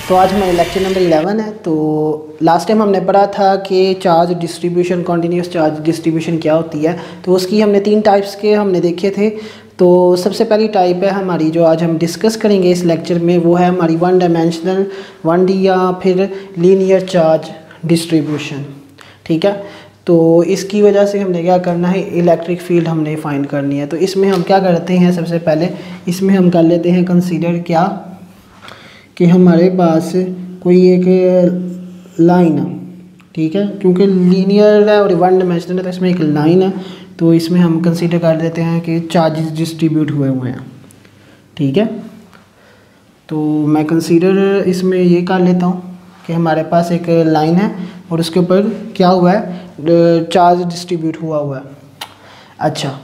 तो आज हमारा लेक्चर नंबर 11 है। तो लास्ट टाइम हमने पढ़ा था कि charge distribution, continuous charge distribution क्या होती है। तो उसकी हमने 3 टाइप्स के हमने देखे थे। तो सबसे पहली टाइप है हमारी जो आज हम डिस्कस करेंगे इस लेक्चर में, वो है हमारी 1 डायमेंशनल 1D या फिर लीनियर चार्ज डिस्ट्रीब्यूशन। ठीक है, तो इसकी वजह से हमने क्या करना है, इलेक्ट्रिक फील्ड हमने फाइंड करनी है। तो इसमें हम क्या करते हैं, सबसे पहले इसमें हम कर लेते हैं कंसीडर क्या कि हमारे पास कोई एक लाइन है। ठीक है, क्योंकि लीनियर है और 1 डायमेंशनल है तो इसमें एक लाइन है। तो इसमें हम कंसीडर कर देते हैं कि चार्जेस डिस्ट्रीब्यूट हुए हुए हैं। ठीक है, तो मैं कंसीडर इसमें ये कर लेता हूँ कि हमारे पास एक लाइन है और उसके ऊपर क्या हुआ है, चार्ज डिस्ट्रीब्यूट हुआ हुआ है। अच्छा,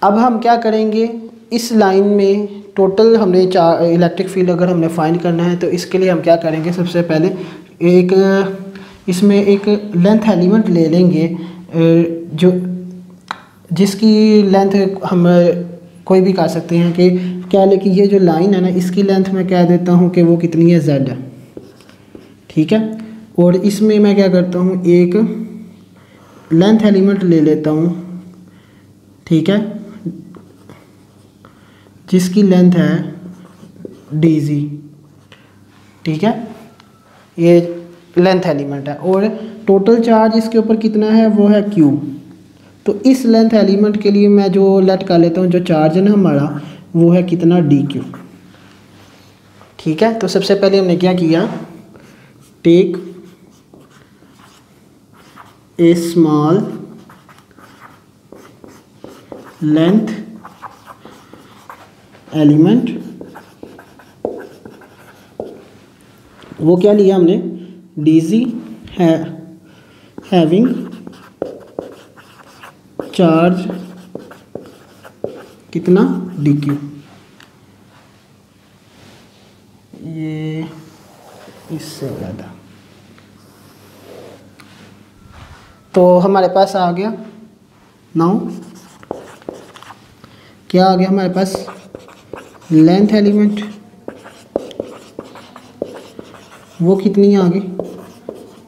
अब हम क्या करेंगे, इस लाइन में टोटल हमने इलेक्ट्रिक फील्ड अगर हमने फाइंड करना है तो इसके लिए हम क्या करेंगे, सबसे पहले एक इसमें एक लेंथ एलिमेंट ले लेंगे जो जिसकी लेंथ हम कोई भी कर सकते हैं कि क्या, लेकिन ये जो लाइन है ना, इसकी लेंथ मैं कह देता हूँ कि वो कितनी है, z है। ठीक है, और इसमें मैं क्या करता हूँ, एक लेंथ एलिमेंट ले लेता हूँ। ठीक है, जिसकी लेंथ है dz। ठीक है, ये लेंथ एलिमेंट है और टोटल चार्ज इसके ऊपर कितना है, वो है q। तो इस लेंथ एलिमेंट के लिए मैं जो लेट कर लेता हूँ, जो चार्ज है ना हमारा, वो है कितना, dq। ठीक है, तो सबसे पहले हमने क्या किया, take a small length element, वो क्या लिया हमने, dz है हैविंग चार्ज कितना, dq। ये इससे ज़्यादा, तो हमारे पास आ गया नाउ क्या आ गया हमारे पास, लेंथ एलिमेंट वो कितनी आ गई,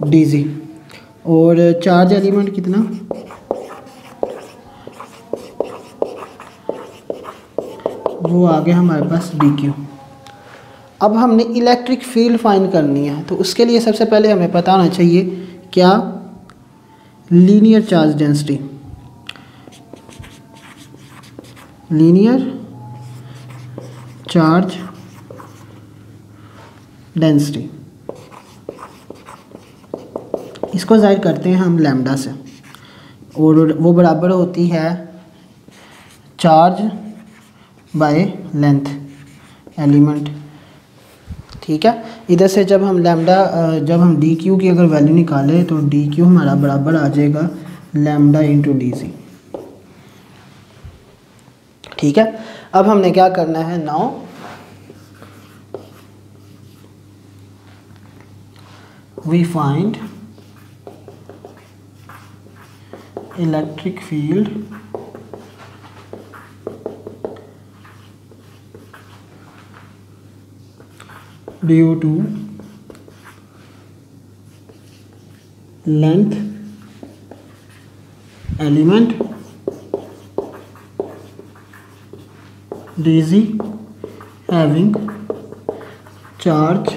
dz, और चार्ज एलिमेंट कितना, वो आ गया हमारे पास dq। अब हमने इलेक्ट्रिक फील्ड फाइंड करनी है, तो उसके लिए सबसे पहले हमें पता होना चाहिए क्या, linear charge density, linear charge density, इसको जाहिर करते हैं हम लैम्डा से, और वो बराबर होती है चार्ज बाय लेंथ एलिमेंट। ठीक है, इधर से जब हम लैम्डा जब हम dq की अगर वैल्यू निकालें तो dq हमारा बराबर आ जाएगा लैम्डा इंटू dz। ठीक है, अब हमने क्या करना है, now we find electric field due to length element dz having charge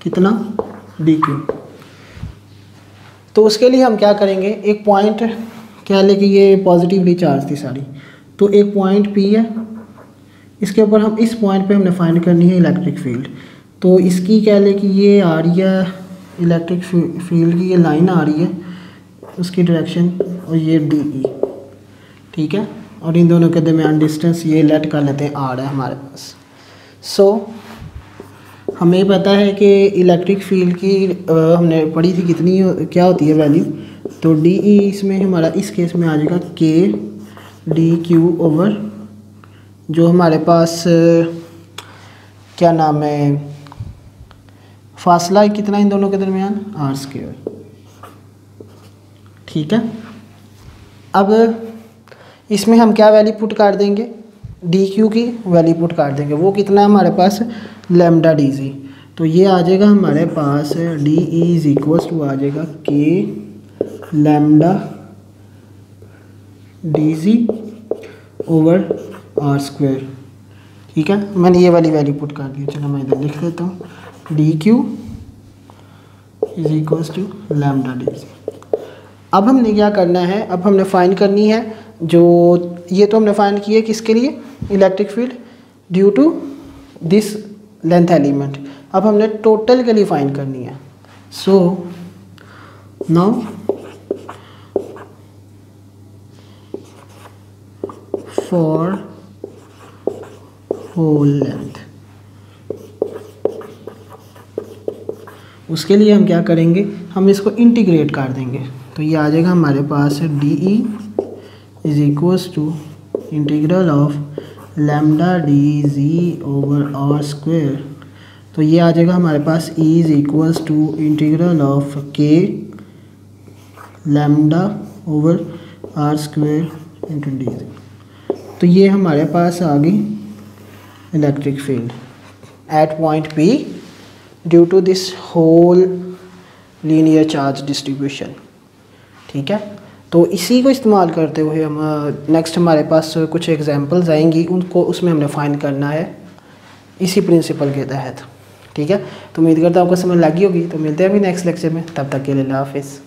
कितना, dq। तो उसके लिए हम क्या करेंगे, एक पॉइंट क्या लेके, ये पॉजिटिवली चार्ज थी सारी, तो एक पॉइंट P है, इसके ऊपर हम इस पॉइंट पे हमने फाइंड करनी है इलेक्ट्रिक फील्ड। तो इसकी क्या ले कि ये आ रही है इलेक्ट्रिक फील्ड की, ये लाइन आ रही है उसकी डायरेक्शन, और ये DE। ठीक है, और इन दोनों के दरमियान डिस्टेंस ये लेट कर लेते हैं r है हमारे पास। सो हमें पता है कि इलेक्ट्रिक फील्ड की हमने पढ़ी थी कितनी क्या होती है वैल्यू, तो DE इसमें हमारा इस केस में आ जाएगा k dq ओवर जो हमारे पास क्या नाम है, फासला कितना इन दोनों के दरमियान, r²। ठीक है, अब इसमें हम क्या वैल्यू पुट कर देंगे, डी क्यू की वैल्यू पुट कर देंगे। वो कितना है हमारे पास, लैम्डा डी जी। तो ये आ जाएगा हमारे पास D E is equals to आ जाएगा K lambda D G over R square. ठीक है, मैंने ये वाली वैल्यू पुट कर दी। चलो मैं इधर लिख देता हूँ, D Q is equals to lambda D G. अब हमने क्या करना है, अब हमने फाइंड करनी है जो ये तो हमने फाइंड किया किसके लिए, electric field due to this length element. अब हमने टोटल के लिए फाइंड करनी है। So now for whole length, उसके लिए हम क्या करेंगे, हम इसको इंटीग्रेट कर देंगे। तो ये आ जाएगा हमारे पास D E is equals to integral of lambda D G over R square. तो ये आ जाएगा हमारे पास E is equals to integral of K lambda over R square into D G. तो ये हमारे पास आ गई electric field at point P due to this whole linear charge distribution. ठीक है, तो इसी को इस्तेमाल करते हुए हम नेक्स्ट हमारे पास कुछ एग्जांपल्स आएंगी, उनको उसमें हमने फाइंड करना है इसी प्रिंसिपल के तहत। ठीक है, तो उम्मीद करता हूँ आपको समझ लगी होगी। तो मिलते हैं अभी नेक्स्ट लेक्चर में, तब तक के लिए अल्लाह हाफिज़।